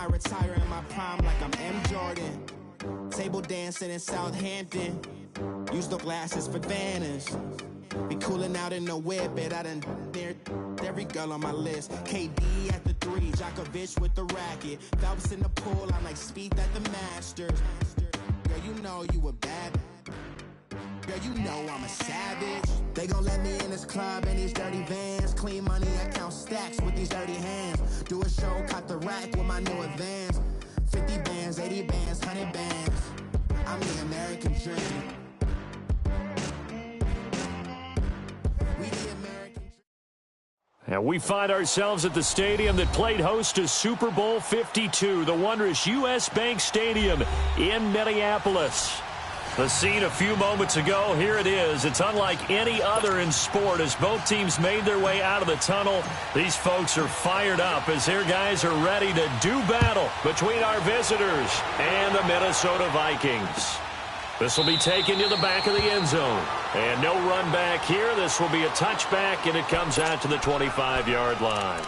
might retire in my prime like I'm M. Jordan. Table dancing in Southampton. Use the glasses for Vanish. Be cooling out in the whip, but I done near every girl on my list. KD at the 3, Djokovic with the racket. Phelps in the pool, I'm like Spieth at the Masters. Girl, you know you a bad. Girl, you know I'm a savage. They gon' let me in this club in these dirty vans. Clean money, I count stacks with these dirty hands. Do a show, cut the rack with my new advance. 50 bands, 80 bands, 100 bands. I'm the American dream. And we find ourselves at the stadium that played host to Super Bowl 52, the wondrous U.S. Bank Stadium in Minneapolis. The scene a few moments ago, here it is. It's unlike any other in sport as both teams made their way out of the tunnel. These folks are fired up as their guys are ready to do battle between our visitors and the Minnesota Vikings. This will be taken to the back of the end zone. And no run back here. This will be a touchback, and it comes out to the 25-yard line.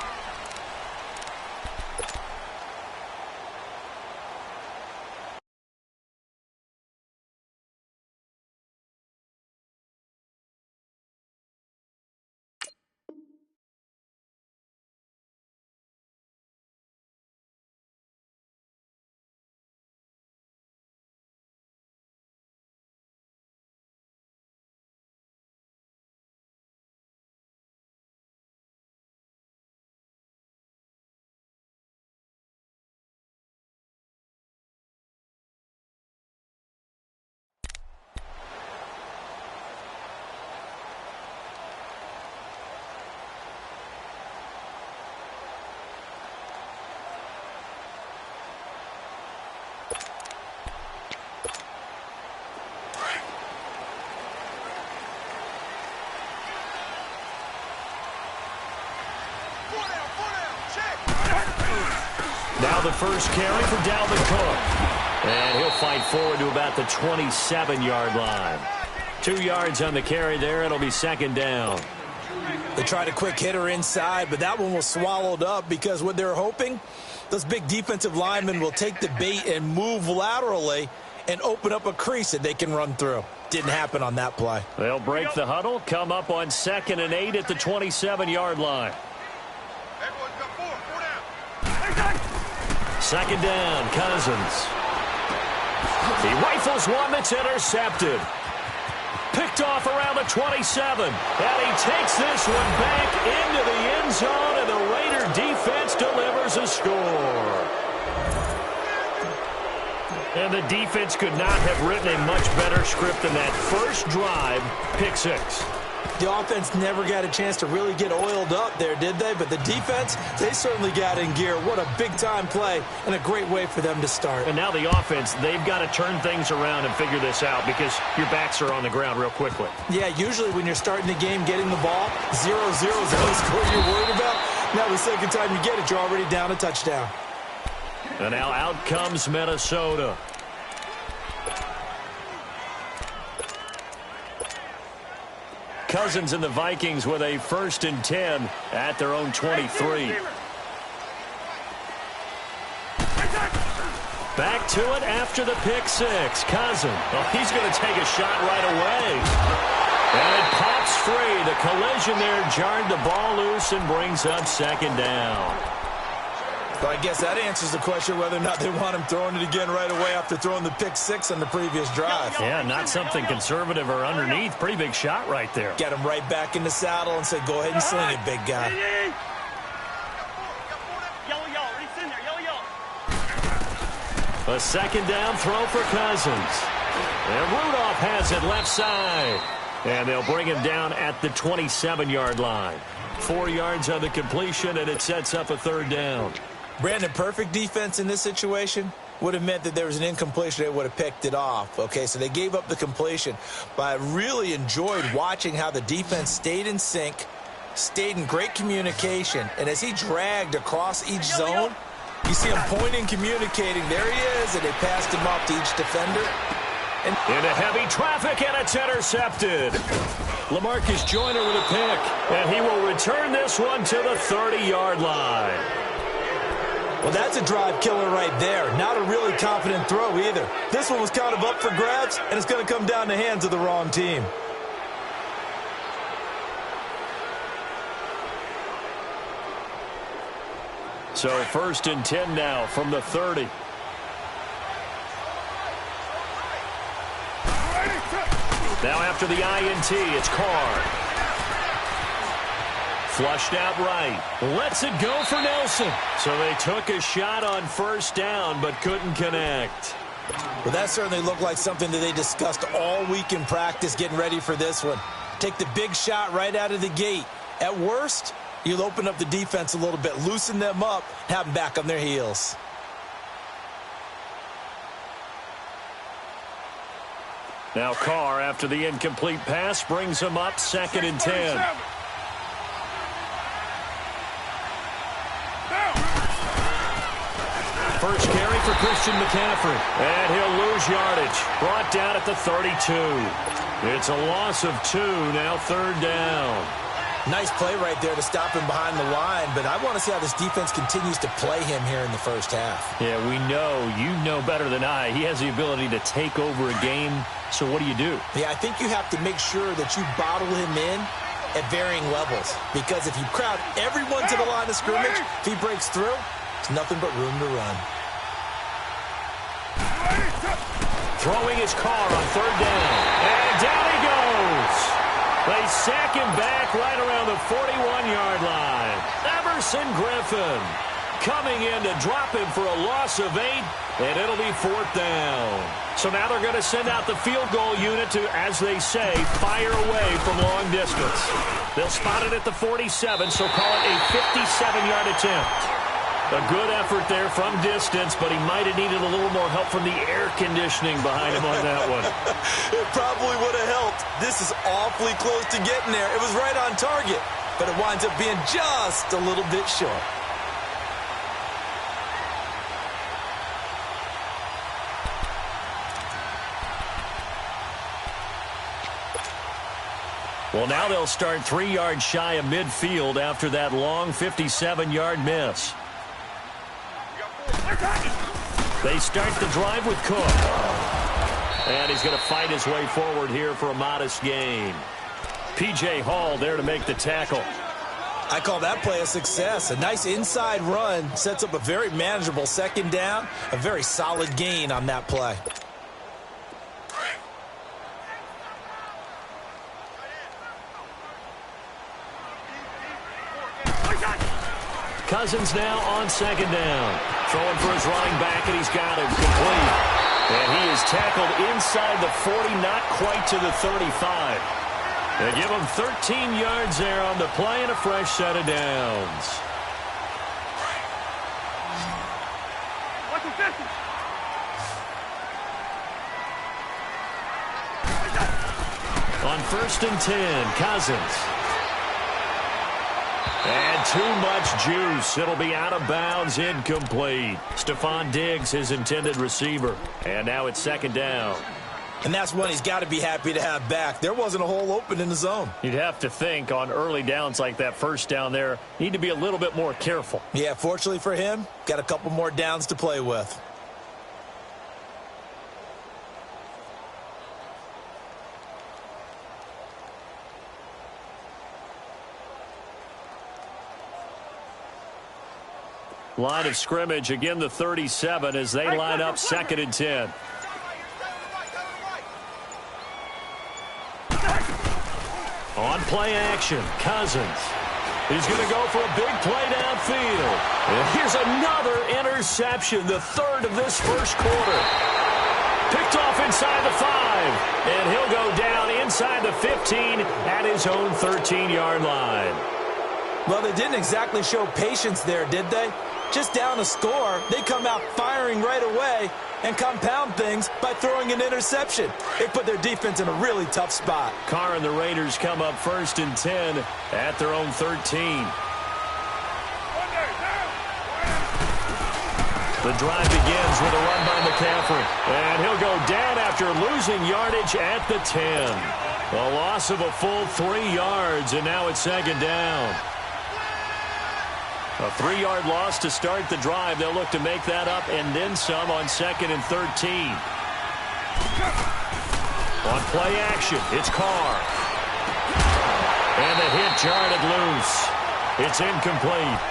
Now the first carry for Dalvin Cook. And he'll fight forward to about the 27-yard line. 2 yards on the carry there. It'll be second down. They tried a quick hitter inside, but that one was swallowed up because what they're hoping, those big defensive linemen will take the bait and move laterally and open up a crease that they can run through. Didn't happen on that play. They'll break the huddle, come up on 2nd and 8 at the 27-yard line. Second down, Cousins. He rifles one that's intercepted. Picked off around the 27. And he takes this one back into the end zone, and the Raider defense delivers a score. And the defense could not have written a much better script than that first drive, pick 6. The offense never got a chance to really get oiled up there, did they? But the defense, they certainly got in gear. What a big-time play and a great way for them to start. And now the offense, they've got to turn things around and figure this out because your backs are on the ground real quickly. Yeah, usually when you're starting the game, getting the ball, 0-0 is the only score you're worried about. Now the second time you get it, you're already down a touchdown. And now out comes Minnesota. Cousins and the Vikings with a 1st and 10 at their own 23. Back to it after the pick 6. Cousins. Oh, he's going to take a shot right away. And it pops free. The collision there jarred the ball loose and brings up 2nd down. Well, I guess that answers the question whether or not they want him throwing it again right away after throwing the pick 6 on the previous drive. Yeah, not something conservative or underneath. Pretty big shot right there. Get him right back in the saddle and say, go ahead and sling it, big guy. A 2nd down throw for Cousins. And Rudolph has it left side. And they'll bring him down at the 27-yard line. 4 yards on the completion, and it sets up a 3rd down. Brandon, perfect defense in this situation would have meant that there was an incompletion. They would have picked it off. Okay, so they gave up the completion. But I really enjoyed watching how the defense stayed in sync, stayed in great communication. And as he dragged across each zone, you see him pointing, communicating. There he is, and they passed him off to each defender. Into heavy traffic, and it's intercepted. LaMarcus Joyner with a pick, and he will return this one to the 30-yard line. Well, that's a drive killer right there. Not a really confident throw either. This one was kind of up for grabs, and it's going to come down the hands of the wrong team. So 1st and 10 now from the 30. Now after the INT, it's Carr. Flushed out right. Lets it go for Nelson. So they took a shot on 1st down, but couldn't connect. Well, that certainly looked like something that they discussed all week in practice getting ready for this one. Take the big shot right out of the gate. At worst, you'll open up the defense a little bit, loosen them up, have them back on their heels. Now Carr, after the incomplete pass, brings him up 2nd and 10. First carry for Christian McCaffrey. And he'll lose yardage. Brought down at the 32. It's a loss of 2, now 3rd down. Nice play right there to stop him behind the line, but I want to see how this defense continues to play him here in the 1st half. Yeah, we know. You know better than I. He has the ability to take over a game, so what do you do? Yeah, I think you have to make sure that you bottle him in at varying levels, because if you crowd everyone to the line of scrimmage, if he breaks through, it's nothing but room to run. Throwing his Carr on 3rd down, and down he goes. They sack him back right around the 41-yard line. Everson Griffin coming in to drop him for a loss of 8, and it'll be 4th down. So now they're going to send out the field goal unit to, as they say, fire away from long distance. They'll spot it at the 47, so call it a 57-yard attempt. A good effort there from distance, but he might have needed a little more help from the air conditioning behind him on that one. It probably would have helped. This is awfully close to getting there. It was right on target, but it winds up being just a little bit short. Well, now they'll start 3 yards shy of midfield after that long 57-yard miss. They start the drive with Cook. And he's going to fight his way forward here for a modest gain. P.J. Hall there to make the tackle. I call that play a success. A nice inside run sets up a very manageable 2nd down. A very solid gain on that play. Cousins now on 2nd down. Throwing for his running back, and he's got him complete. And he is tackled inside the 40, not quite to the 35. They give him 13 yards there on the play and a fresh set of downs. On 1st and 10, Cousins. And too much juice. It'll be out of bounds, incomplete. Stephon Diggs, his intended receiver. And now it's 2nd down. And that's one he's got to be happy to have back. There wasn't a hole open in the zone. You'd have to think on early downs like that 1st down there, need to be a little bit more careful. Yeah, fortunately for him, got a couple more downs to play with. Line of scrimmage, again the 37 as they line up 2nd and 10. On play action, Cousins. He's going to go for a big play downfield. And here's another interception, the 3rd of this 1st quarter. Picked off inside the 5, and he'll go down inside the 15 at his own 13-yard line. Well, they didn't exactly show patience there, did they? Just down a score, they come out firing right away and compound things by throwing an interception. They put their defense in a really tough spot. Carr and the Raiders come up 1st and 10 at their own 13. The drive begins with a run by McCaffrey. And he'll go down after losing yardage at the 10. A loss of a full 3 yards, and now it's 2nd down. A 3-yard loss to start the drive. They'll look to make that up and then some on 2nd and 13. On play action, it's Carr. And the hit jarred it loose. It's incomplete.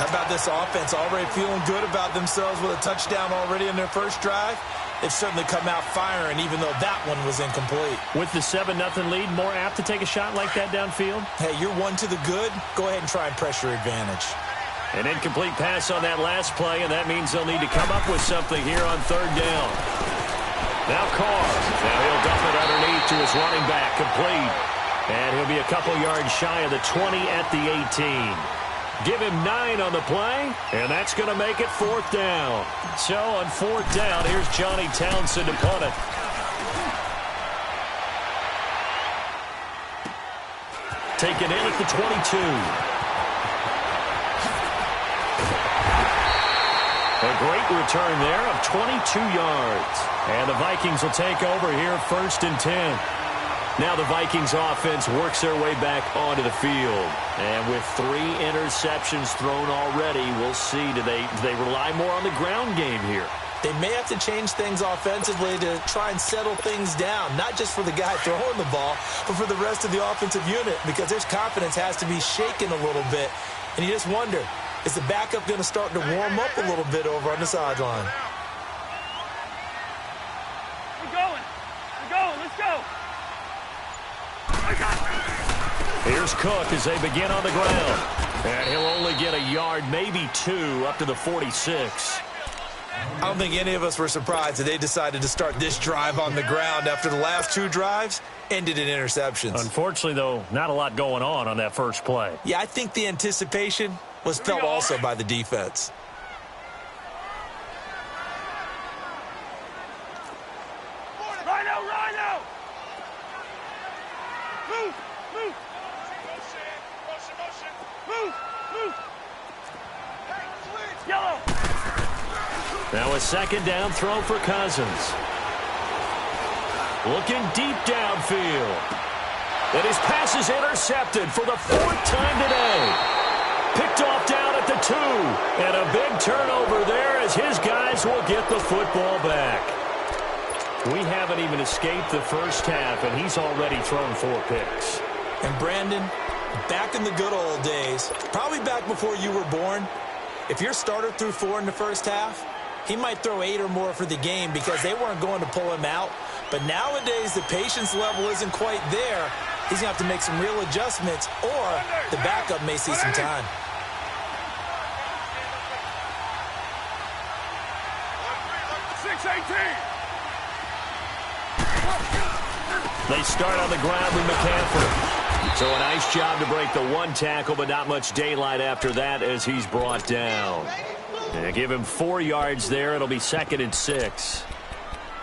How about this offense already feeling good about themselves with a touchdown already in their first drive? They've certainly come out firing, even though that one was incomplete. With the 7-0 lead, more apt to take a shot like that downfield? Hey, you're one to the good. Go ahead and try and press your advantage. An incomplete pass on that last play, and that means they'll need to come up with something here on 3rd down. Now Carr. Now he'll dump it underneath to his running back, complete. And he'll be a couple yards shy of the 20 at the 18. Give him 9 on the play, and that's going to make it 4th down. So on 4th down, here's Johnny Townsend to punt it. Taken in at the 22. A great return there of 22 yards. And the Vikings will take over here 1st and 10. Now the Vikings offense works their way back onto the field. And with 3 interceptions thrown already, we'll see, do they rely more on the ground game here? They may have to change things offensively to try and settle things down, not just for the guy throwing the ball, but for the rest of the offensive unit, because their confidence has to be shaken a little bit. And you just wonder, is the backup going to start to warm up a little bit over on the sideline? We're going. Let's go. Here's Cook as they begin on the ground. And he'll only get a yard, maybe 2, up to the 46. I don't think any of us were surprised that they decided to start this drive on the ground after the last 2 drives ended in interceptions. Unfortunately, though, not a lot going on that first play. Yeah, I think the anticipation was felt also by the defense. Rhino! Move! Move! Yellow! Now a 2nd down throw for Cousins. Looking deep downfield. And his pass is intercepted for the 4th time today. Picked off down at the 2. And a big turnover there as his guys will get the football back. We haven't even escaped the first half, and he's already thrown 4 picks. And Brandon, back in the good old days, probably back before you were born, if your starter threw 4 in the first half, he might throw 8 or more for the game because they weren't going to pull him out. But nowadays, the patience level isn't quite there. He's going to have to make some real adjustments, or the backup may see some time. They start on the ground with McCaffrey. So a nice job to break the 1 tackle, but not much daylight after that as he's brought down. And give him 4 yards there. It'll be 2nd and 6.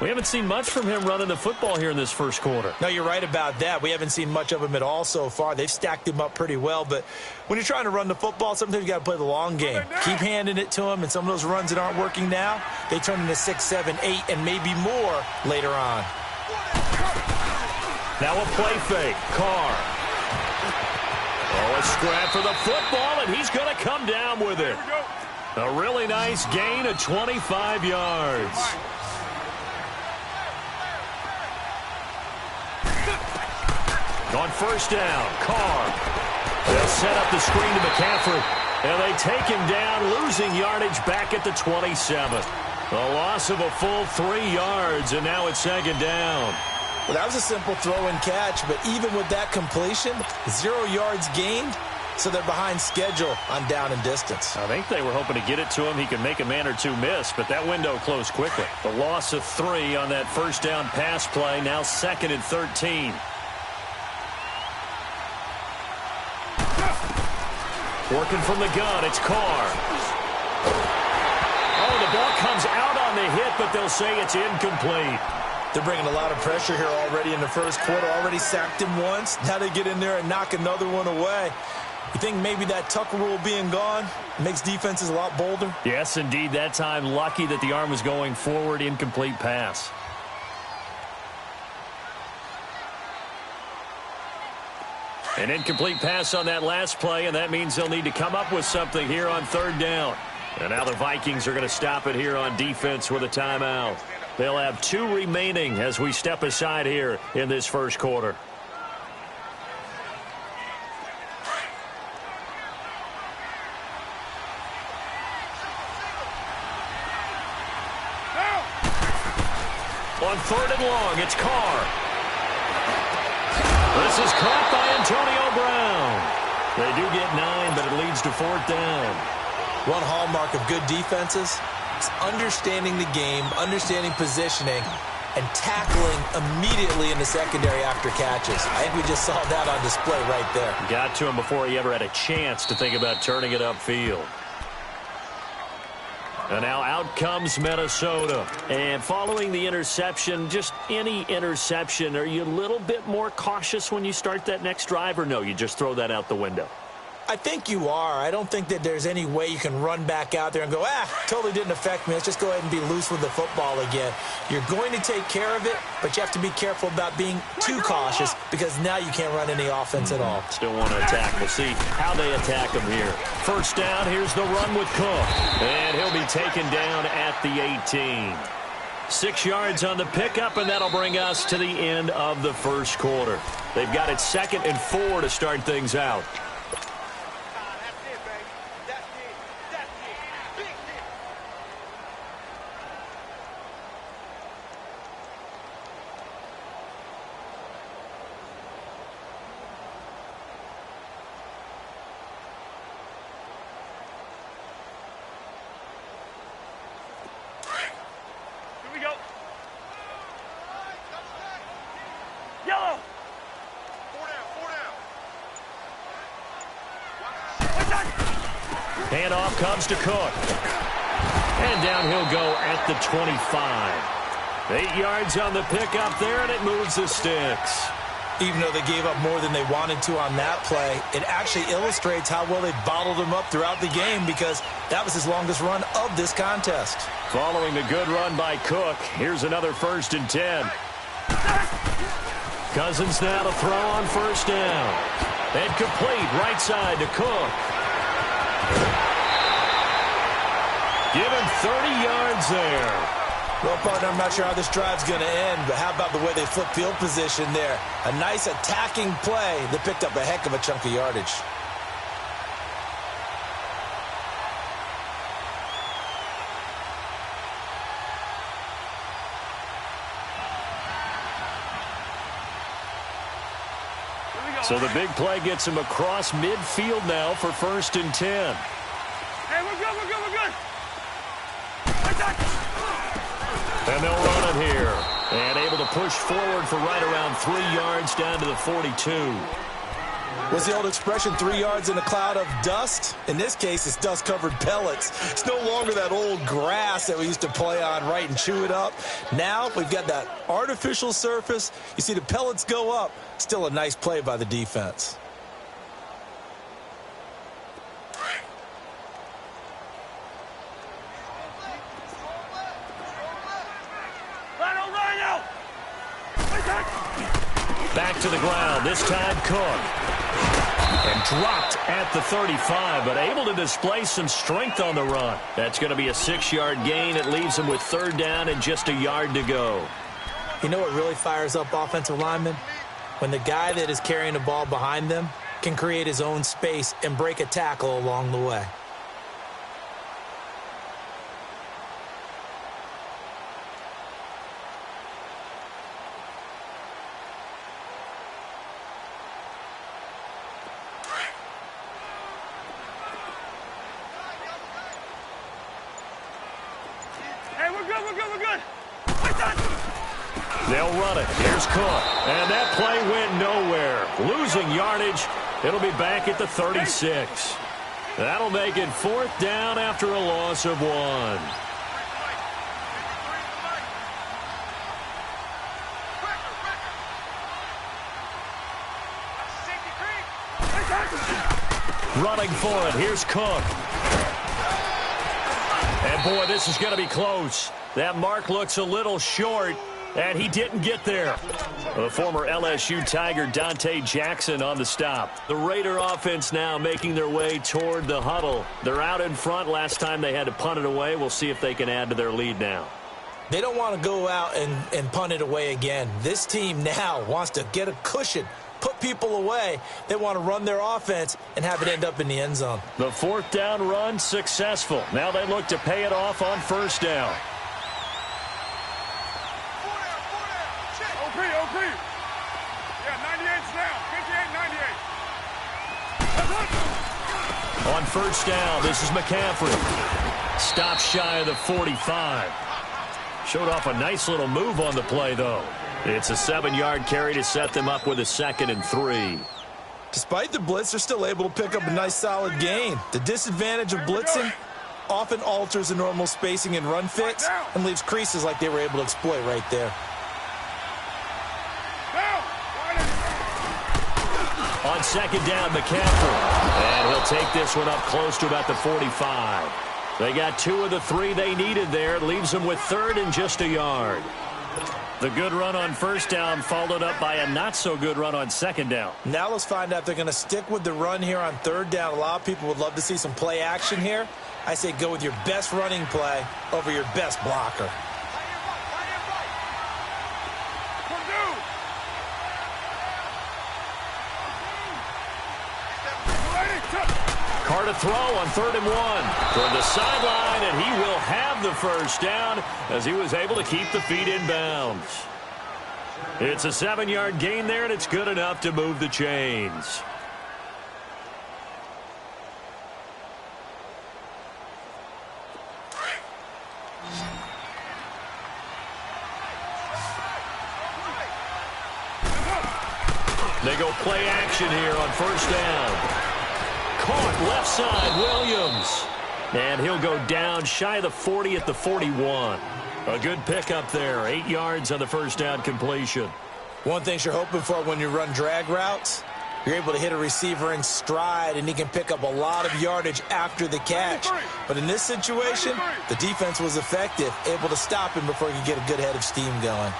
We haven't seen much from him running the football here in this first quarter. No, you're right about that. We haven't seen much of him at all so far. They've stacked him up pretty well, but when you're trying to run the football, sometimes you got to play the long game. Keep handing it to him, and some of those runs that aren't working now, they turn into 6, 7, 8, and maybe more later on. Now a play fake. Carr. Oh, a scrap for the football, and he's going to come down with it. A really nice gain of 25 yards. On 1st down, Carr. They'll set up the screen to McCaffrey, and they take him down, losing yardage back at the 27. A loss of a full 3 yards, and now it's 2nd down. Well, that was a simple throw and catch, but even with that completion, 0 yards gained, so they're behind schedule on down and distance. I think they were hoping to get it to him. He could make a man or 2 miss, but that window closed quickly. The loss of 3 on that 1st down pass play, now 2nd and 13. Working from the gun, it's Carr. Oh, the ball comes out on the hit, but they'll say it's incomplete. They're bringing a lot of pressure here already in the first quarter. Already sacked him once. Now they get in there and knock another one away. You think maybe that Tucker rule being gone makes defenses a lot bolder? Yes, indeed. That time, lucky that the arm was going forward. Incomplete pass. An incomplete pass on that last play, and that means they'll need to come up with something here on third down. And now the Vikings are going to stop it here on defense with a timeout. They'll have 2 remaining as we step aside here in this first quarter. On third and long, it's Carr. This is caught by Antonio Brown. They do get 9, but it leads to fourth down. One hallmark of good defenses is understanding the game, understanding positioning, and tackling immediately in the secondary after catches. I think we just saw that on display right there. Got to him before he ever had a chance to think about turning it upfield. And now out comes Minnesota. And following the interception, just any interception, are you a little bit more cautious when you start that next drive, or no, you just throw that out the window? I think you are. I don't think that there's any way you can run back out there and go, totally didn't affect me. Let's just go ahead and be loose with the football again. You're going to take care of it, but you have to be careful about being too cautious because now you can't run any offense at all. Still want to attack. We'll see how they attack him here. First down, here's the run with Cook. And he'll be taken down at the 18. 6 yards on the pickup, and that'll bring us to the end of the first quarter. They've got it 2nd and 4 to start things out. Handoff comes to Cook. And down he'll go at the 25. 8 yards on the pickup there, and it moves the sticks. Even though they gave up more than they wanted to on that play, it actually illustrates how well they bottled him up throughout the game because that was his longest run of this contest. Following the good run by Cook, here's another 1st and 10. Cousins now to throw on first down. And complete right side to Cook. Give him 30 yards there. Well, partner, I'm not sure how this drive's going to end, but how about the way they flip field position there? A nice attacking play that picked up a heck of a chunk of yardage. So the big play gets him across midfield now for 1st and 10. Hey, we're good, we're good, we're good. And they'll run it here. And able to push forward for right around 3 yards down to the 42. What's the old expression, 3 yards in a cloud of dust? In this case, it's dust-covered pellets. It's no longer that old grass that we used to play on, right, and chew it up. Now we've got that artificial surface. You see the pellets go up. Still a nice play by the defense. Back to the ground, this time Cook. And dropped at the 35, but able to display some strength on the run. That's going to be a 6-yard gain. It leaves him with 3rd down and just a yard to go. You know what really fires up offensive linemen? When the guy that is carrying the ball behind them can create his own space and break a tackle along the way. They'll run it. Here's Cook. And that play went nowhere. Losing yardage. It'll be back at the 36. That'll make it 4th down after a loss of 1. Running for it. Here's Cook. And, boy, this is going to be close. That mark looks a little short. And he didn't get there. The former LSU Tiger Dante Jackson on the stop. The Raider offense now making their way toward the huddle. They're out in front. Last time they had to punt it away. We'll see if they can add to their lead now. They don't want to go out and punt it away again. This team now wants to get a cushion, put people away. They want to run their offense and have it end up in the end zone. The fourth down run successful. Now they look to pay it off on first down. OP. Yeah, 98's down. 58, 98. On first down, this is McCaffrey. Stopped shy of the 45. Showed off a nice little move on the play, though. It's a 7-yard carry to set them up with a 2nd and 3. Despite the blitz, they're still able to pick up a nice, solid gain. The disadvantage of blitzing often alters the normal spacing and run fits and leaves creases like they were able to exploit right there. On second down, McCaffrey. And he'll take this one up close to about the 45. They got 2 of the 3 they needed there. It leaves them with 3rd and just a yard. The good run on first down followed up by a not-so-good run on second down. Now let's find out if they're going to stick with the run here on 3rd down. A lot of people would love to see some play action here. I say go with your best running play over your best blocker. Carr to throw on 3rd and 1 toward the sideline, and he will have the first down as he was able to keep the feet in bounds. It's a 7-yard gain there, and it's good enough to move the chains. They go play action here on first down. Caught left side, Williams. And he'll go down shy of the 40 at the 41. A good pickup there. 8 yards on the first down completion. One thing you're hoping for when you run drag routes, you're able to hit a receiver in stride, and he can pick up a lot of yardage after the catch. But in this situation, the defense was effective, able to stop him before he could get a good head of steam going.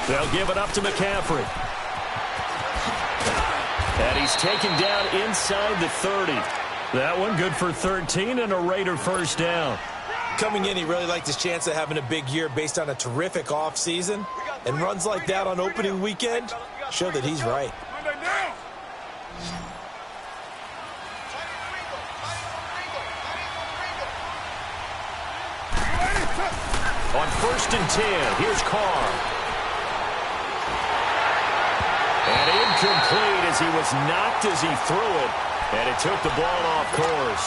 They'll give it up to McCaffrey. And he's taken down inside the 30. That one good for 13 and a Raider first down. Coming in, he really liked his chance of having a big year based on a terrific offseason. And runs like that on opening weekend show that he's right. On 1st and 10, here's Carr. And incomplete as he was knocked as he threw it. And it took the ball off course.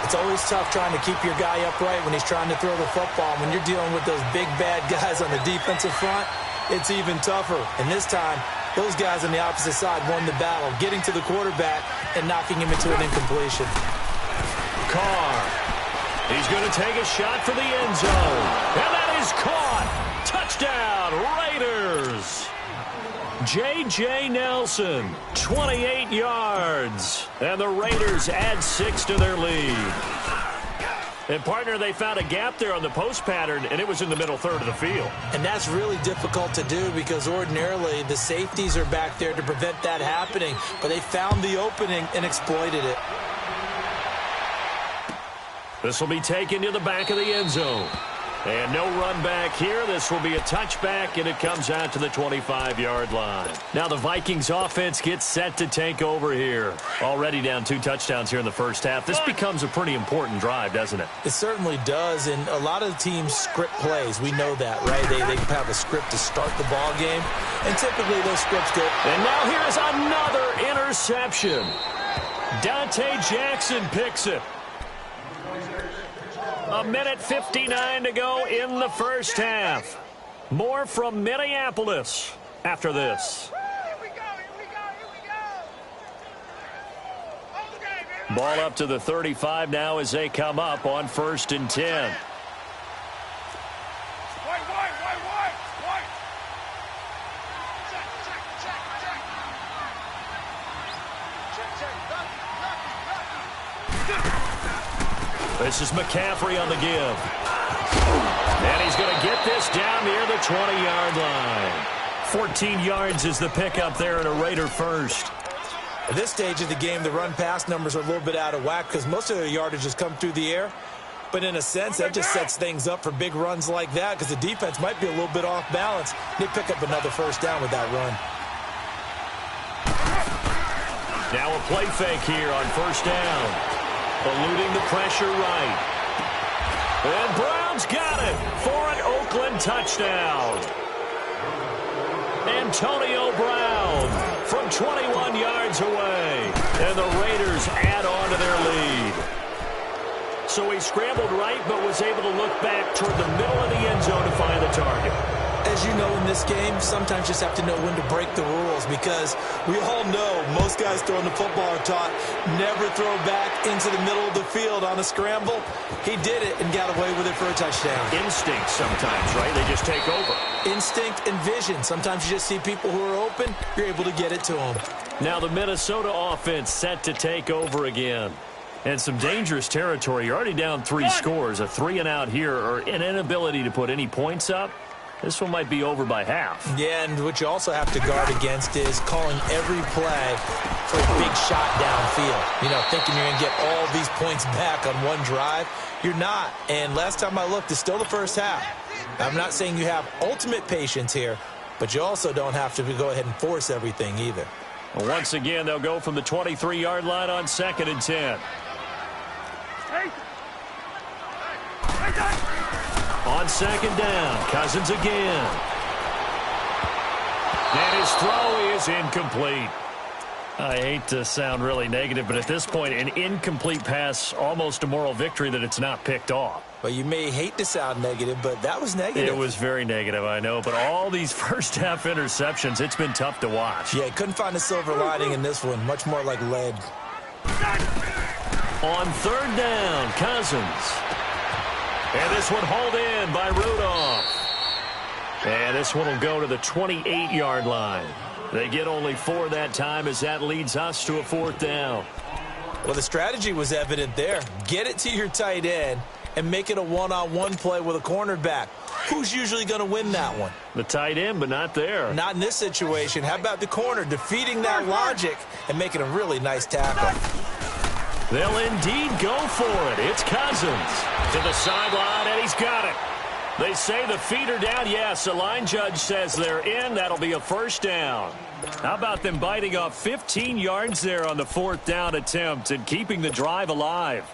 It's always tough trying to keep your guy upright when he's trying to throw the football. When you're dealing with those big, bad guys on the defensive front, it's even tougher. And this time, those guys on the opposite side won the battle, getting to the quarterback and knocking him into an incompletion. Carr. He's going to take a shot for the end zone. And that is caught. Touchdown, Raiders. J.J. Nelson, 28 yards. And the Raiders add 6 to their lead. And, partner, they found a gap there on the post pattern, and it was in the middle third of the field. And that's really difficult to do because ordinarily the safeties are back there to prevent that happening. But they found the opening and exploited it. This will be taken to the back of the end zone. And no run back here. This will be a touchback, and it comes out to the 25-yard line. Now the Vikings offense gets set to take over here. Already down 2 touchdowns here in the first half. This becomes a pretty important drive, doesn't it? It certainly does, and a lot of the teams script plays. We know that, right? They have a script to start the ball game, and typically those scripts go. And now here's another interception. Dante Jackson picks it. 1:59 to go in the first half. More from Minneapolis after this. Ball up to the 35 now as they come up on 1st and 10. This is McCaffrey on the give. And he's going to get this down near the 20-yard line. 14 yards is the pickup there and a Raider first. At this stage of the game, the run-pass numbers are a little bit out of whack because most of their yardage has come through the air. But in a sense, that just sets things up for big runs like that because the defense might be a little bit off balance. They pick up another first down with that run. Now a play fake here on first down. Eluding the pressure right. And Brown's got it for an Oakland touchdown. Antonio Brown from 21 yards away. And the Raiders add on to their lead. So he scrambled right but was able to look back toward the middle of the end zone to find the target. As you know, in this game, sometimes you just have to know when to break the rules because we all know most guys throwing the football are taught never throw back into the middle of the field on a scramble. He did it and got away with it for a touchdown. Instinct sometimes, right? They just take over. Instinct and vision. Sometimes you just see people who are open, you're able to get it to them. Now the Minnesota offense set to take over again. And some dangerous territory. You're already down 3 scores. A 3-and-out here or an inability to put any points up. This one might be over by half. Yeah, and what you also have to guard against is calling every play for a big shot downfield. You know, thinking you're going to get all these points back on one drive. You're not. And last time I looked, it's still the first half. I'm not saying you have ultimate patience here, but you also don't have to go ahead and force everything either. Well, once again, they'll go from the 23-yard line on 2nd and 10. On 2nd down, Cousins again. And his throw is incomplete. I hate to sound really negative, but at this point, an incomplete pass, almost a moral victory that it's not picked off. Well, you may hate to sound negative, but that was negative. It was very negative, I know. But all these first-half interceptions, it's been tough to watch. Yeah, couldn't find a silver lining in this one. Much more like lead. On 3rd down, Cousins. And this one hauled in by Rudolph. And this one will go to the 28-yard line. They get only 4 that time as that leads us to a 4th down. Well, the strategy was evident there. Get it to your tight end and make it a one-on-one play with a cornerback. Who's usually going to win that one? The tight end, but not there. Not in this situation. How about the corner defeating that logic and making a really nice tackle? They'll indeed go for it. It's Cousins to the sideline, and he's got it. They say the feet are down. Yes, the line judge says they're in. That'll be a first down. How about them biting off 15 yards there on the 4th down attempt and keeping the drive alive?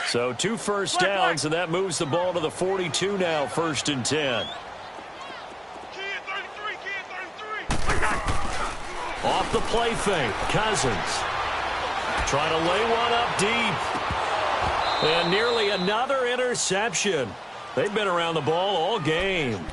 So 2 first downs, and that moves the ball to the 42 now, 1st and 10. Off the play fake, Cousins. Trying to lay one up deep. And nearly another interception. They've been around the ball all game.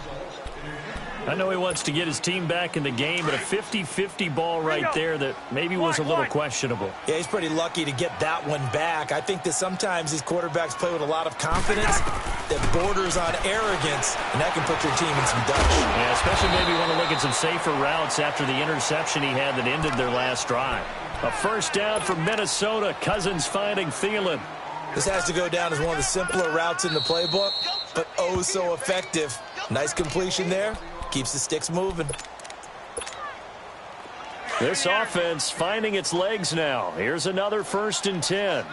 I know he wants to get his team back in the game, but a 50-50 ball right there that maybe was a little questionable. Yeah, he's pretty lucky to get that one back. I think that sometimes these quarterbacks play with a lot of confidence that borders on arrogance, and that can put your team in some dutch. Yeah, especially maybe want to look at some safer routes after the interception he had that ended their last drive. A first down for Minnesota. Cousins finding Thielen. This has to go down as one of the simpler routes in the playbook, but oh so effective. Nice completion there. Keeps the sticks moving. This offense finding its legs now. Here's another 1st and 10.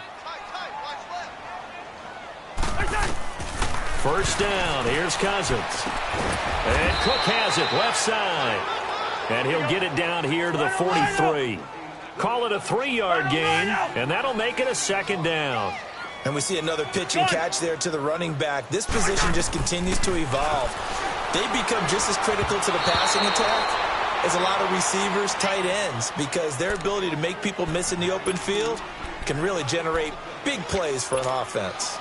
First down. Here's Cousins. And Cook has it left side. And he'll get it down here to the 43. Call it a 3-yard gain, and that'll make it a 2nd down. And we see another pitch and catch there to the running back. This position just continues to evolve. They become just as critical to the passing attack as a lot of receivers, tight ends, because their ability to make people miss in the open field can really generate big plays for an offense.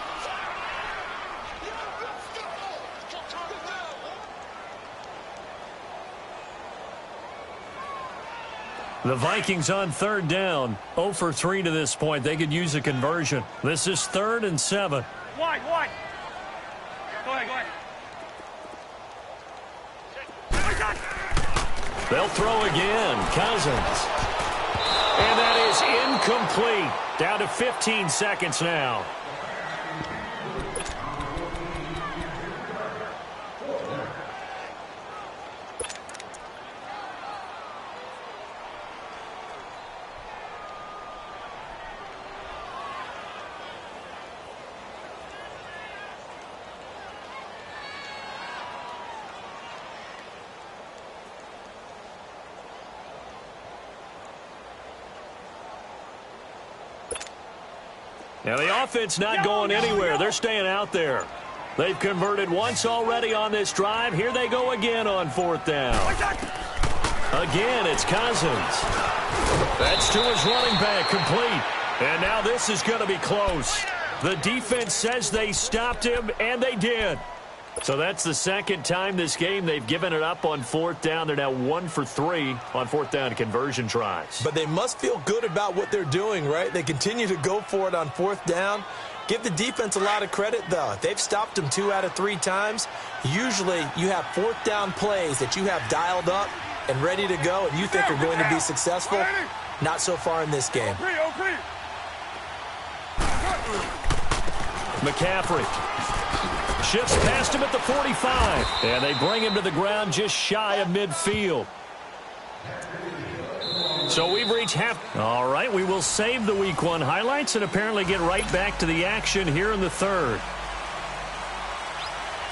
The Vikings on 3rd down, 0 for 3 to this point. They could use a conversion. This is 3rd and 7. Wide. Go ahead. They'll throw again. Cousins. And that is incomplete. Down to 15 seconds now. Now, the offense not going anywhere. They're staying out there. They've converted once already on this drive. Here they go again on 4th down. Again, it's Cousins. That's to his running back, complete. And now this is going to be close. The defense says they stopped him, and they did. So that's the second time this game they've given it up on 4th down. They're now 1 for 3 on 4th down conversion tries. But they must feel good about what they're doing, right? They continue to go for it on 4th down. Give the defense a lot of credit, though. They've stopped them 2 out of 3 times. Usually you have 4th down plays that you have dialed up and ready to go and you think are going to be successful. Not so far in this game. McCaffrey shifts past him at the 45. And they bring him to the ground just shy of midfield. So we've reached half. All right, we will save the Week 1 highlights and apparently get right back to the action here in the 3rd.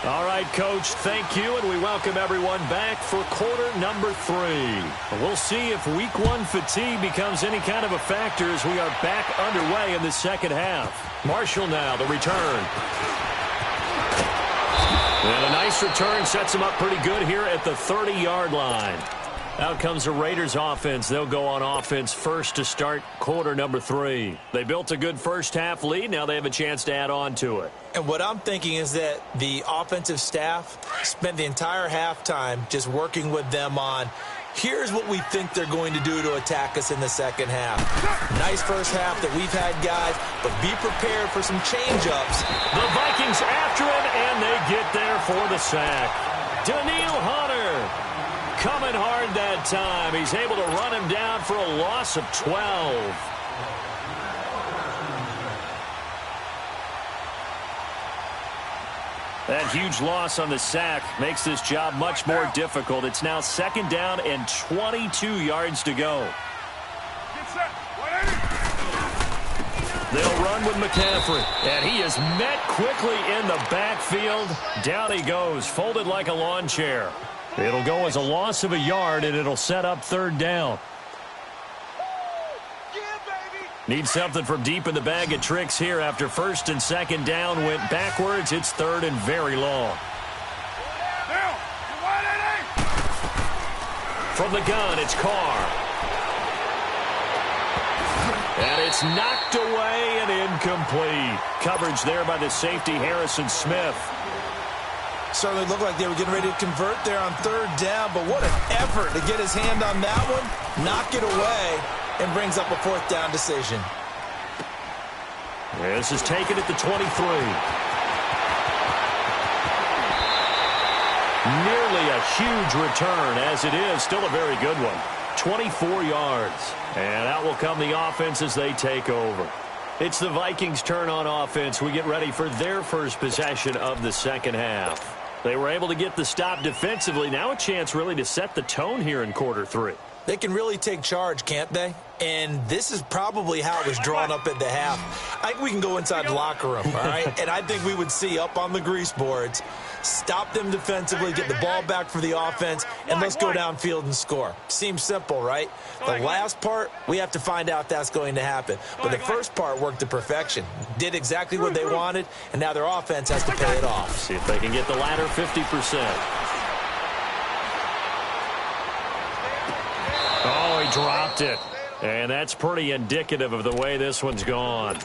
All right, Coach, thank you, and we welcome everyone back for quarter number 3. We'll see if Week 1 fatigue becomes any kind of a factor as we are back underway in the second half. Marshall now, the return. And a nice return sets him up pretty good here at the 30-yard line. Out comes the Raiders offense. They'll go on offense first to start quarter number 3. They built a good first half lead. Now they have a chance to add on to it. And what I'm thinking is that the offensive staff spent the entire halftime just working with them on, here's what we think they're going to do to attack us in the second half. Nice first half that we've had, guys, but be prepared for some change-ups. The Vikings after him, and they get there for the sack. Daniil Hunter coming hard that time. He's able to run him down for a loss of 12. That huge loss on the sack makes this job much more difficult. It's now 2nd down and 22 yards to go. They'll run with McCaffrey, and he is met quickly in the backfield. Down he goes, folded like a lawn chair. It'll go as a loss of a yard, and it'll set up 3rd down. Need something from deep in the bag of tricks here after 1st and 2nd down went backwards. It's 3rd and very long. From the gun, it's Carr. And it's knocked away and incomplete. Coverage there by the safety, Harrison Smith. Certainly looked like they were getting ready to convert there on 3rd down, but what an effort to get his hand on that one, knock it away, and brings up a 4th down decision. This is taken at the 23. Nearly a huge return, as it is still a very good one. 24 yards. And out will come the offense as they take over. It's the Vikings' turn on offense. We get ready for their first possession of the second half. They were able to get the stop defensively. Now a chance really to set the tone here in quarter 3. They can really take charge, can't they? And this is probably how it was drawn up at the half. I think we can go inside the locker room, all right? And I think we would see up on the grease boards, stop them defensively, get the ball back for the offense, and let's go downfield and score. Seems simple, right? The last part, we have to find out if that's going to happen. But the first part worked to perfection. Did exactly what they wanted, and now their offense has to pay it off. See if they can get the latter 50%. Oh, he dropped it. And that's pretty indicative of the way this one's gone.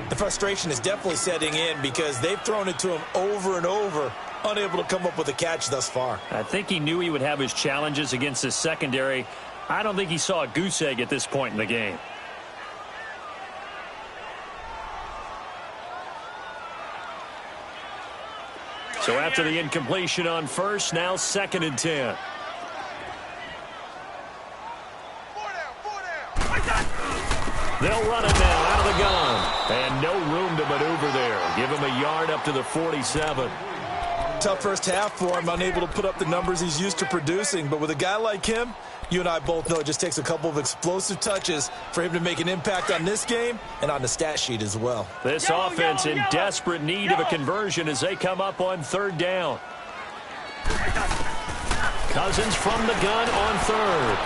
The frustration is definitely setting in because they've thrown it to him over and over, unable to come up with a catch thus far. I think he knew he would have his challenges against his secondary. I don't think he saw a goose egg at this point in the game. So after the incompletion on 1st, now 2nd and 10. They'll run it now out of the gun. And no room to maneuver there. Give him a yard up to the 47. Tough first half for him, unable to put up the numbers he's used to producing. But with a guy like him, you and I both know it just takes a couple of explosive touches for him to make an impact on this game and on the stat sheet as well. This offense in desperate need of a conversion as they come up on third down. Cousins from the gun on third.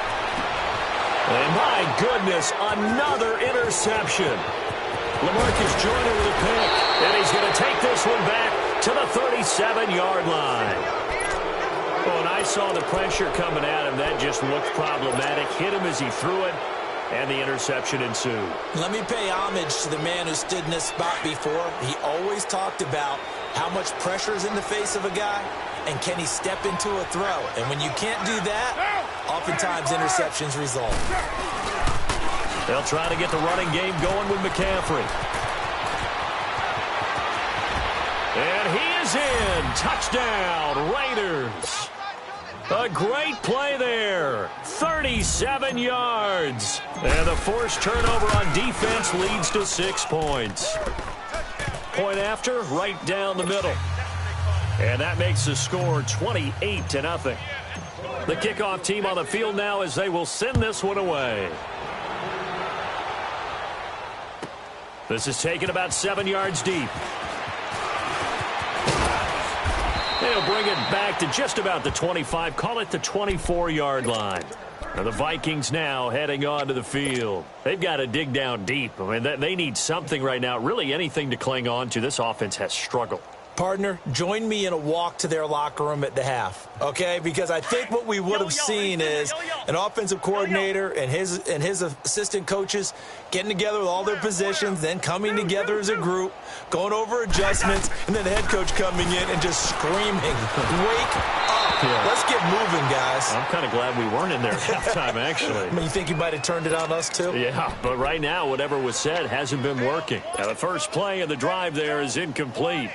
And my goodness, another interception. LaMarcus Joyner with a pick. And he's going to take this one back to the 37-yard line. Well, and I saw the pressure coming at him. That just looked problematic. Hit him as he threw it, and the interception ensued. Let me pay homage to the man who stood in this spot before. He always talked about how much pressure is in the face of a guy, and can he step into a throw. And when you can't do that, oftentimes interceptions result. They'll try to get the running game going with McCaffrey. And he is in. Touchdown, Raiders. A great play there. 37 yards. And the forced turnover on defense leads to 6 points. Point after, right down the middle. And that makes the score 28-0. The kickoff team on the field now as they will send this one away. This is taken about 7 yards deep. They'll bring it back to just about the 25, call it the 24-yard line. Now the Vikings now heading onto the field. They've got to dig down deep. I mean, they need something right now, really anything to cling on to. This offense has struggled. Partner, join me in a walk to their locker room at the half, okay? Because I think what we would have seen is an offensive coordinator and his assistant coaches getting together with all their positions, then coming together as a group, going over adjustments, and then the head coach coming in and just screaming, wake up. Yeah. Let's get moving, guys. I'm kind of glad we weren't in there at halftime, actually. I mean, you think you might have turned it on us, too? Yeah, but right now, whatever was said hasn't been working. Now, the first play of the drive there is incomplete.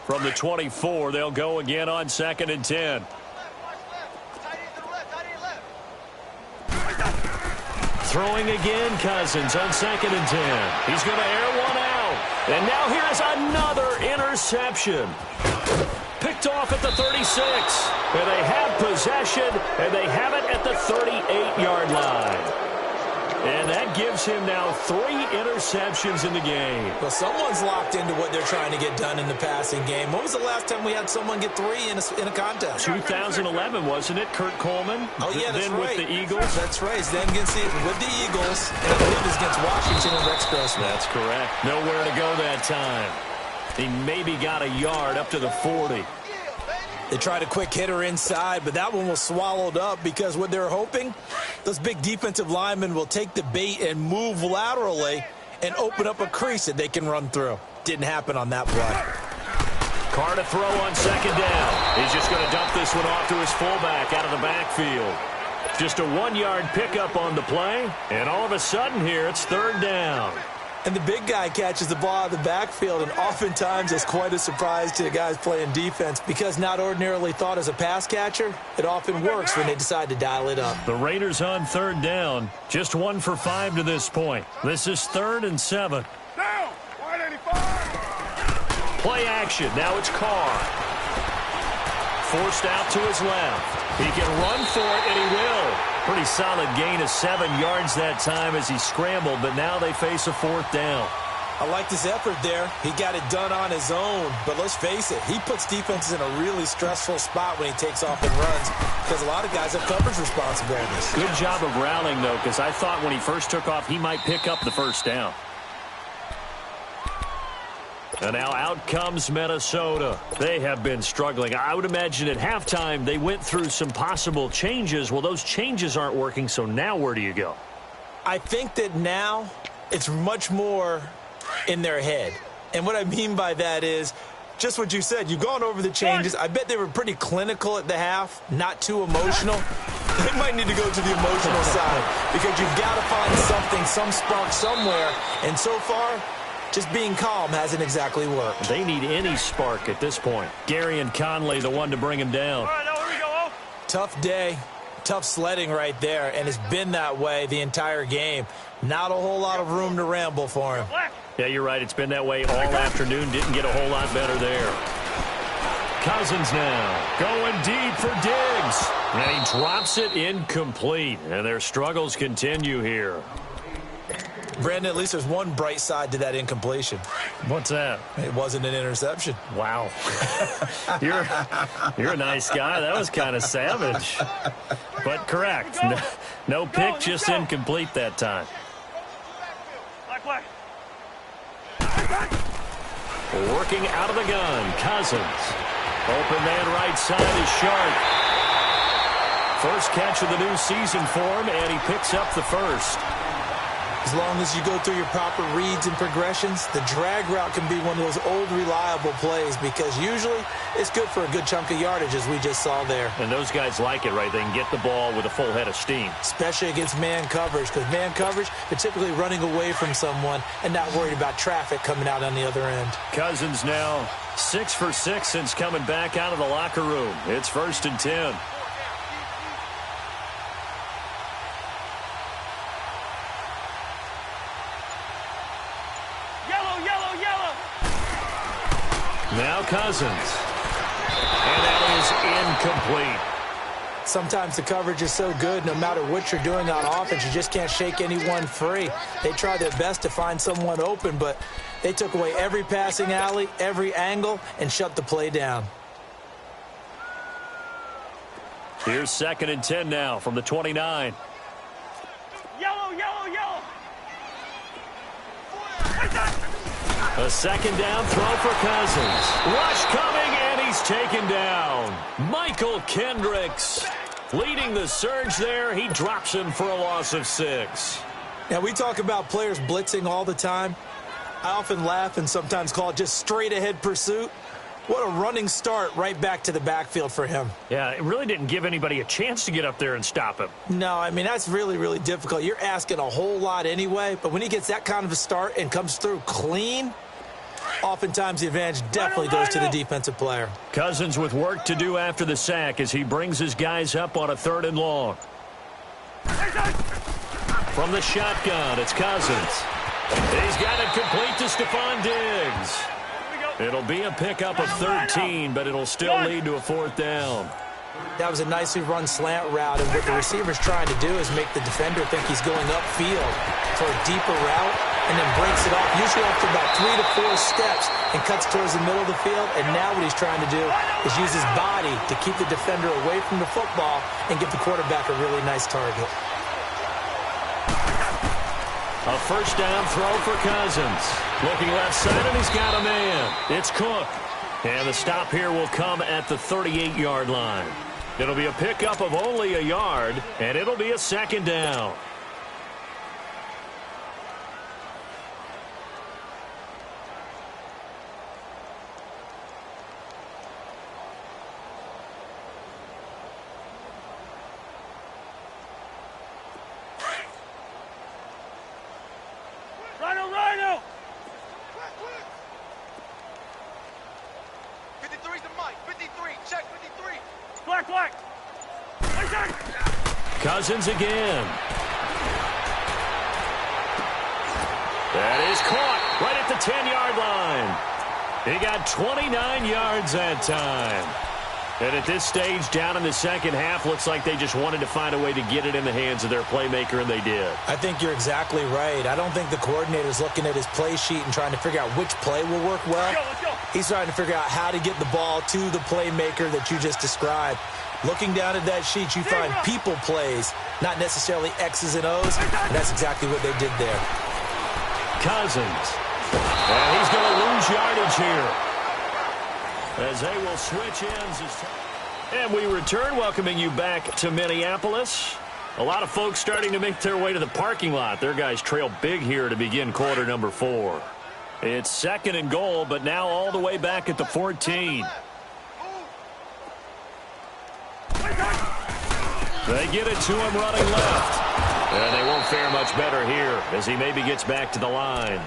From the 24, they'll go again on 2nd and 10. Throwing again, Cousins on 2nd and 10. He's going to air one out. And now here's another interception. Picked off at the 36. And they have possession, and they have it at the 38-yard line. And that gives him now 3 interceptions in the game. Well, someone's locked into what they're trying to get done in the passing game. When was the last time we had someone get 3 in a contest? 2011, wasn't it? Kurt Coleman? Oh, yeah, that's then right. With the Eagles? That's right. Then with the Eagles, and I believe it was against Washington and Rex Grossman. That's correct. Nowhere to go that time. He maybe got a yard up to the 40. They tried a quick hitter inside, but that one was swallowed up because what they're hoping, those big defensive linemen will take the bait and move laterally and open up a crease that they can run through. Didn't happen on that play. Carr to throw on 2nd down. He's just going to dump this one off to his fullback out of the backfield. Just a 1-yard pickup on the play, and all of a sudden here it's 3rd down. And the big guy catches the ball out of the backfield, and oftentimes it's quite a surprise to the guys playing defense because not ordinarily thought as a pass catcher, it often works when they decide to dial it up. The Raiders on 3rd down, just 1 for 5 to this point. This is 3rd and 7. Down, 185. Play action, now it's Carr. Forced out to his left. He can run for it, and he will. Pretty solid gain of 7 yards that time as he scrambled, but now they face a 4th down. I like this effort there. He got it done on his own, but let's face it, he puts defenses in a really stressful spot when he takes off and runs because a lot of guys have coverage responsibilities. Good job of rallying, though, because I thought when he first took off, he might pick up the 1st down. And now out comes Minnesota. They have been struggling. I would imagine at halftime they went through some possible changes. Well, those changes aren't working, so now where do you go? I think that now it's much more in their head. And what I mean by that is just what you said. You've gone over the changes. I bet they were pretty clinical at the half, not too emotional. They might need to go to the emotional side because you've got to find something, some spark somewhere. And so far, Just being calm hasn't exactly worked. They need any spark at this point. Gary and Conley, the one to bring him down. All right, now here we go. Tough day, tough sledding right there, and it's been that way the entire game. Not a whole lot of room to ramble for him. Yeah, you're right. It's been that way all afternoon. Didn't get a whole lot better there. Cousins now going deep for Diggs. And he drops it incomplete. And their struggles continue here. Brandon, at least there's one bright side to that incompletion. What's that? It wasn't an interception. Wow. You're a nice guy. That was kind of savage. But correct. No pick, just incomplete that time. Working out of the gun, Cousins. Open man right side is Sharp. First catch of the new season for him, and he picks up the first. As long as you go through your proper reads and progressions, the drag route can be one of those old reliable plays because usually it's good for a good chunk of yardage, as we just saw there. And those guys like it, right? They can get the ball with a full head of steam. Especially against man coverage, because man coverage, they're typically running away from someone and not worried about traffic coming out on the other end. Cousins now 6 for 6 since coming back out of the locker room. It's 1st and 10. Now Cousins. And that is incomplete. Sometimes the coverage is so good, no matter what you're doing on offense, you just can't shake anyone free. They try their best to find someone open, but they took away every passing alley, every angle, and shut the play down. Here's 2nd and 10 now from the 29. Yellow, yellow, yellow. A 2nd down throw for Cousins. Rush coming, and he's taken down. Michael Kendricks leading the surge there. He drops him for a loss of 6. Now, we talk about players blitzing all the time. I often laugh and sometimes call it just straight-ahead pursuit. What a running start right back to the backfield for him. Yeah, it really didn't give anybody a chance to get up there and stop him. No, I mean, that's really, really difficult. You're asking a whole lot anyway, but when he gets that kind of a start and comes through clean, oftentimes the advantage definitely goes to the defensive player. Cousins with work to do after the sack as he brings his guys up on a 3rd and long. From the shotgun, it's Cousins. He's got it complete to Stephon Diggs. It'll be a pickup of 13, but it'll still lead to a 4th down. That was a nicely run slant route, and what the receiver's trying to do is make the defender think he's going upfield for a deeper route, and then breaks it off, usually after about 3 to 4 steps, and cuts towards the middle of the field. And now what he's trying to do is use his body to keep the defender away from the football and give the quarterback a really nice target. A 1st down throw for Cousins. Looking left side, and he's got a man. It's Cook. And the stop here will come at the 38-yard line. It'll be a pickup of only a yard, and it'll be a 2nd down. Rhino! 53's the mic. 53. Check 53. Black! Cousins again. That is caught right at the 10-yard line. He got 29 yards that time. And at this stage, down in the second half, looks like they just wanted to find a way to get it in the hands of their playmaker, and they did. I think you're exactly right. I don't think the coordinator's looking at his play sheet and trying to figure out which play will work well. Let's go. He's trying to figure out how to get the ball to the playmaker that you just described. Looking down at that sheet, you find people plays, not necessarily X's and O's, and that's exactly what they did there. Cousins. And he's going to lose yardage here, as they will switch ends. And we return, welcoming you back to Minneapolis. A lot of folks starting to make their way to the parking lot. Their guys trail big here to begin quarter number 4. It's 2nd and goal, but now all the way back at the 14. They get it to him running left. And they won't fare much better here as he maybe gets back to the line.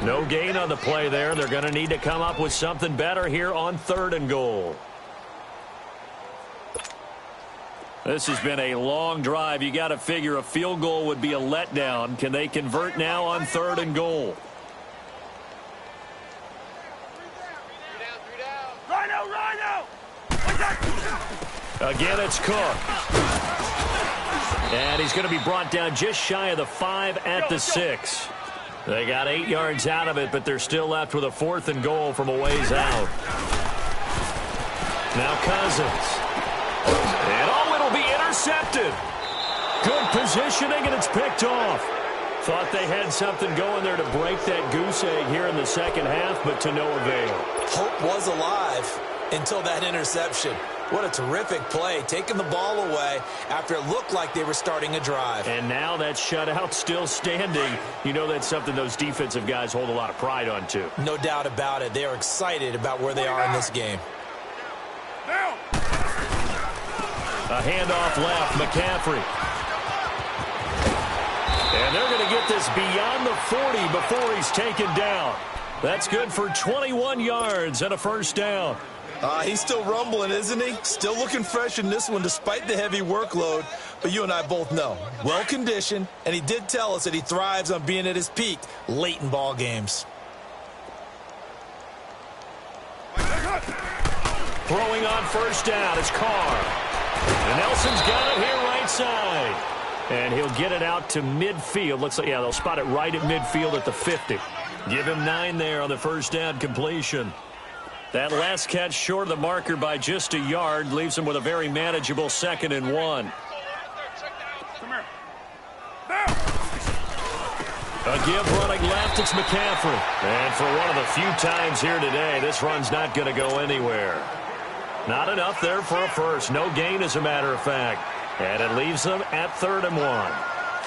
No gain on the play there. They're going to need to come up with something better here on 3rd and goal. This has been a long drive. You got to figure a field goal would be a letdown. Can they convert now on 3rd and goal? Rhino! Again, it's Cook. And he's going to be brought down just shy of the 5 at the 6. They got 8 yards out of it, but they're still left with a 4th and goal from a ways out. Now Cousins. And it'll be intercepted. Good positioning, and it's picked off. Thought they had something going there to break that goose egg here in the second half, but to no avail. Hope was alive until that interception. What a terrific play, taking the ball away after it looked like they were starting a drive. And now that shutout still standing. You know that's something those defensive guys hold a lot of pride on, too. No doubt about it. They are excited about where they are in this game. A handoff left, McCaffrey. And they're going to get this beyond the 40 before he's taken down. That's good for 21 yards and a first down. He's still rumbling, isn't he? Still looking fresh in this one despite the heavy workload. But you and I both know, well-conditioned, and he did tell us that he thrives on being at his peak late in ball games. Throwing on first down is Carr. And Nelson's got it here right side. And he'll get it out to midfield. Looks like, yeah, they'll spot it right at midfield at the 50. Give him 9 there on the first down completion. That last catch short of the marker by just a yard leaves him with a very manageable 2nd and 1. A give running left, it's McCaffrey. And for one of the few times here today, this run's not going to go anywhere. Not enough there for a first. No gain, as a matter of fact. And it leaves them at 3rd and 1.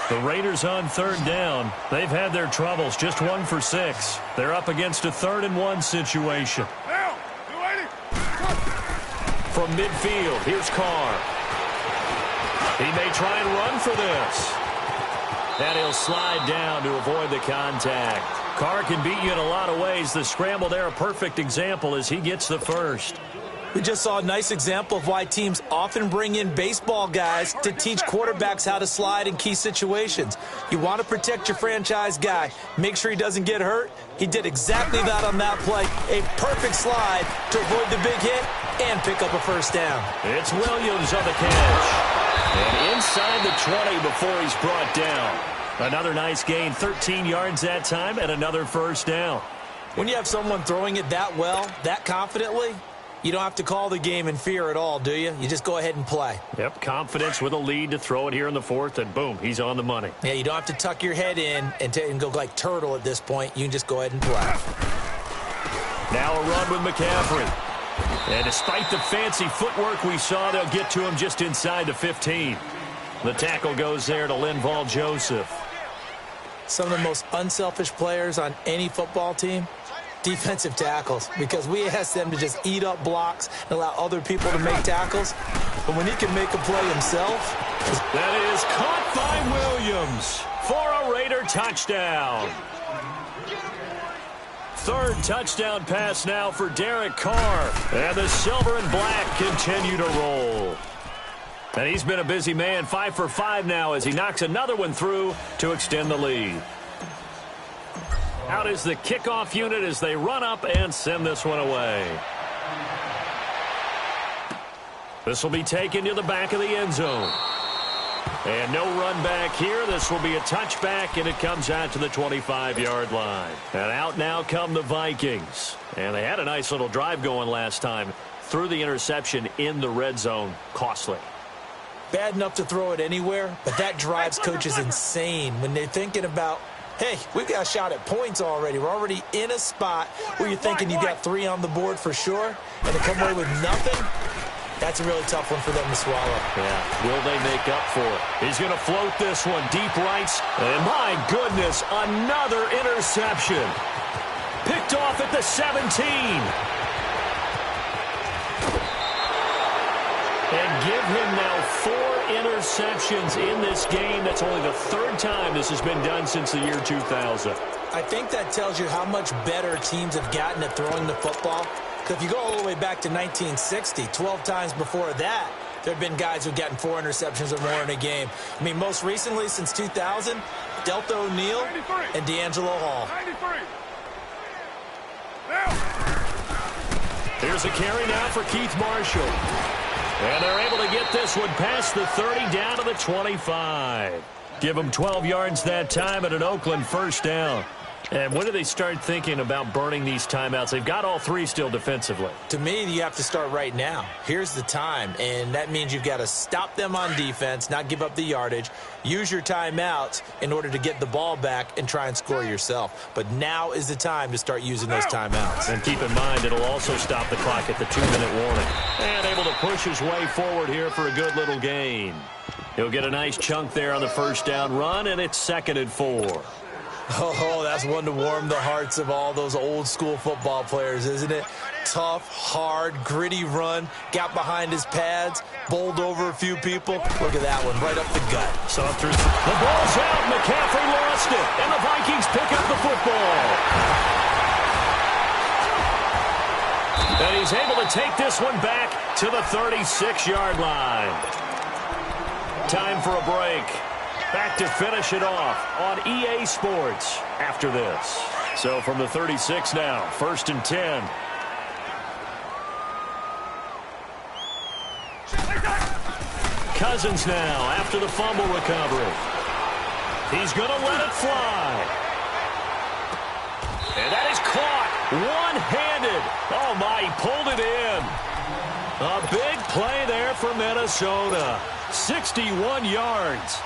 The Raiders on 3rd down. They've had their troubles, just 1 for 6. They're up against a 3rd and 1 situation. From midfield, here's Carr. He may try and run for this. And he'll slide down to avoid the contact. Carr can beat you in a lot of ways. The scramble there, a perfect example as he gets the first. We just saw a nice example of why teams often bring in baseball guys to teach quarterbacks how to slide in key situations. You want to protect your franchise guy. Make sure he doesn't get hurt. He did exactly that on that play. A perfect slide to avoid the big hit and pick up a first down. It's Williams on the catch. And inside the 20 before he's brought down. Another nice gain, 13 yards that time, and another first down. When you have someone throwing it that well, that confidently, you don't have to call the game in fear at all, do you? You just go ahead and play. Yep, confidence with a lead to throw it here in the 4th, and boom, he's on the money. Yeah, you don't have to tuck your head in and go like turtle at this point. You can just go ahead and play. Now a run with McCaffrey. And despite the fancy footwork we saw, they'll get to him just inside the 15. The tackle goes there to Linval Joseph. Some of the most unselfish players on any football team, defensive tackles, because we ask them to just eat up blocks and allow other people to make tackles. But when he can make a play himself. That is caught by Williams for a Raider touchdown. 3rd touchdown pass now for Derek Carr. And the silver and black continue to roll. And he's been a busy man, 5 for 5 now as he knocks another one through to extend the lead. Out is the kickoff unit as they run up and send this one away. This will be taken to the back of the end zone. And no run back here. This will be a touchback, and it comes out to the 25-yard line. And out now come the Vikings. And they had a nice little drive going last time. Threw the interception in the red zone. Costly. Bad enough to throw it anywhere, but that drives coaches insane when they're thinking about, hey, we've got a shot at points already. We're already in a spot where you're thinking you've got 3 on the board for sure, and to come away with nothing, that's a really tough one for them to swallow. Yeah, will they make up for it? He's going to float this one deep rights, and my goodness, another interception. Picked off at the 17. And give him now 4 interceptions in this game. That's only the 3rd time this has been done since the year 2000. I think that tells you how much better teams have gotten at throwing the football. Because if you go all the way back to 1960, 12 times before that, there have been guys who've gotten 4 interceptions or more in a game. I mean, most recently, since 2000, Delta O'Neal and D'Angelo Hall. 93. Here's a carry now for Keith Marshall. And they're able to get this one past the 30 down to the 25. Give them 12 yards that time at an Oakland first down. And when do they start thinking about burning these timeouts? They've got all 3 still defensively. To me, you have to start right now. Here's the time, and that means you've got to stop them on defense, not give up the yardage, use your timeouts in order to get the ball back and try and score yourself. But now is the time to start using those timeouts. And keep in mind, it'll also stop the clock at the 2-minute warning. And able to push his way forward here for a good little gain. He'll get a nice chunk there on the first down run, and it's 2nd and 4. Oh, that's one to warm the hearts of all those old-school football players, isn't it? Tough, hard, gritty run, got behind his pads, bowled over a few people. Look at that one, right up the gut. So through the ball's out. McCaffrey lost it, and the Vikings pick up the football. And he's able to take this one back to the 36-yard line. Time for a break. Back to finish it off on EA Sports after this. So from the 36 now, 1st and 10. Cousins now after the fumble recovery. He's going to let it fly. And that is caught one-handed. Oh, my, he pulled it in. A big play there for Minnesota. 61 yards.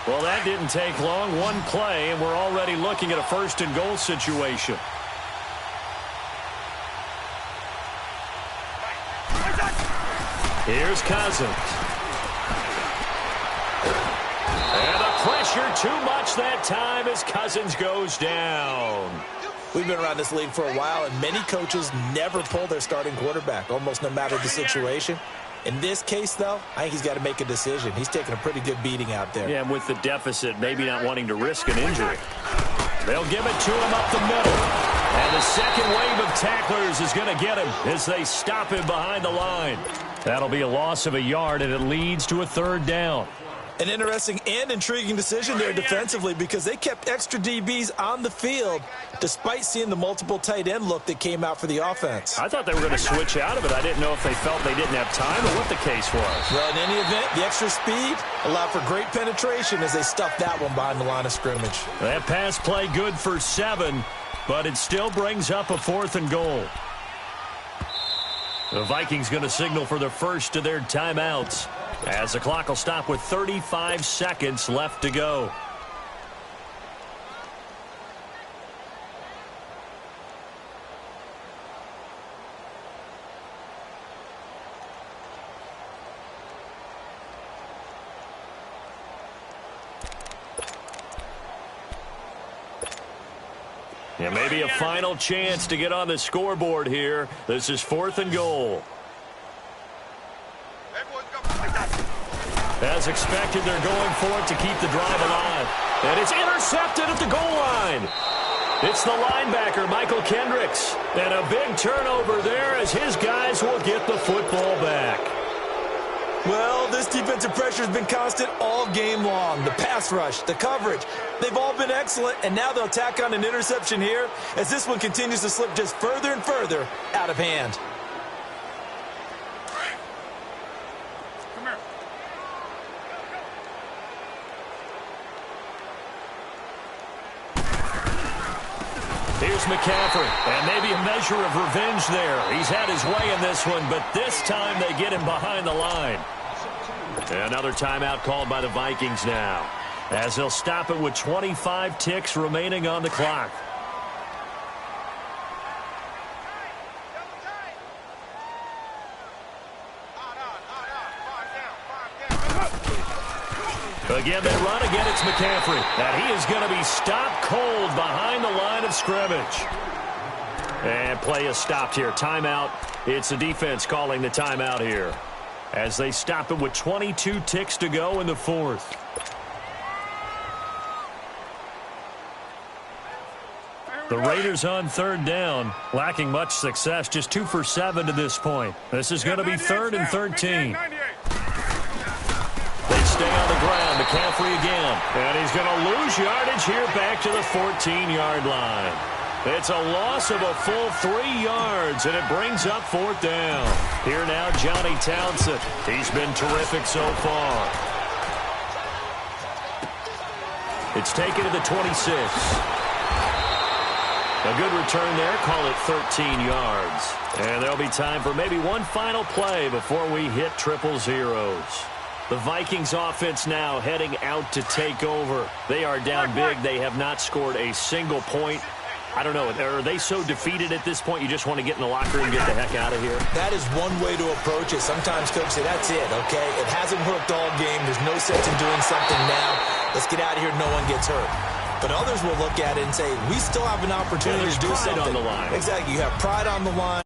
Well, that didn't take long. One play, and we're already looking at a 1st and goal situation. Here's Cousins. And the pressure too much that time as Cousins goes down. We've been around this league for a while, and many coaches never pull their starting quarterback, almost no matter the situation. In this case, though, I think he's got to make a decision. He's taking a pretty good beating out there. Yeah, and with the deficit, maybe not wanting to risk an injury. They'll give it to him up the middle. And the second wave of tacklers is going to get him as they stop him behind the line. That'll be a loss of a yard, and it leads to a 3rd down. An interesting and intriguing decision there defensively because they kept extra DBs on the field despite seeing the multiple tight end look that came out for the offense. I thought they were going to switch out of it. I didn't know if they felt they didn't have time or what the case was. Well, in any event, the extra speed allowed for great penetration as they stuffed that one behind the line of scrimmage. That pass play good for 7, but it still brings up a 4th and goal. The Vikings going to signal for the first of their timeouts as the clock will stop with 35 seconds left to go. And maybe a final chance to get on the scoreboard here. This is 4th and goal. As expected, they're going for it to keep the drive alive. And it's intercepted at the goal line. It's the linebacker, Michael Kendricks. And a big turnover there as his guys will get the football back. Well, this defensive pressure has been constant all game long. The pass rush, the coverage, they've all been excellent, and now they'll tack on an interception here as this one continues to slip just further and further out of hand. Come here. Here's McCaffrey, and maybe a measure of revenge there. He's had his way in this one, but this time they get him behind the line. Another timeout called by the Vikings now, as they'll stop it with 25 ticks remaining on the clock. Again, they run. Again, it's McCaffrey. And he is going to be stopped cold behind the line of scrimmage. And play is stopped here. Timeout. It's the defense calling the timeout here as they stop it with 22 ticks to go in the 4th. The Raiders on third down, lacking much success, just 2 for 7 to this point. This is going to be 3rd and 13. They stay on the ground. McCaffrey again. And he's going to lose yardage here back to the 14-yard line. It's a loss of a full 3 yards, and it brings up 4th down. Here now, Johnny Townsend. He's been terrific so far. It's taken to the 26. A good return there. Call it 13 yards. And there'll be time for maybe one final play before we hit triple zeros. The Vikings offense now heading out to take over. They are down big. They have not scored a single point. I don't know. Are they so defeated at this point you just want to get in the locker room and get the heck out of here? That is one way to approach it. Sometimes coaches say, that's it, okay? It hasn't worked all game. There's no sense in doing something now. Let's get out of here. No one gets hurt. But others will look at it and say, we still have an opportunity to do something. On the line. Exactly. You have pride on the line.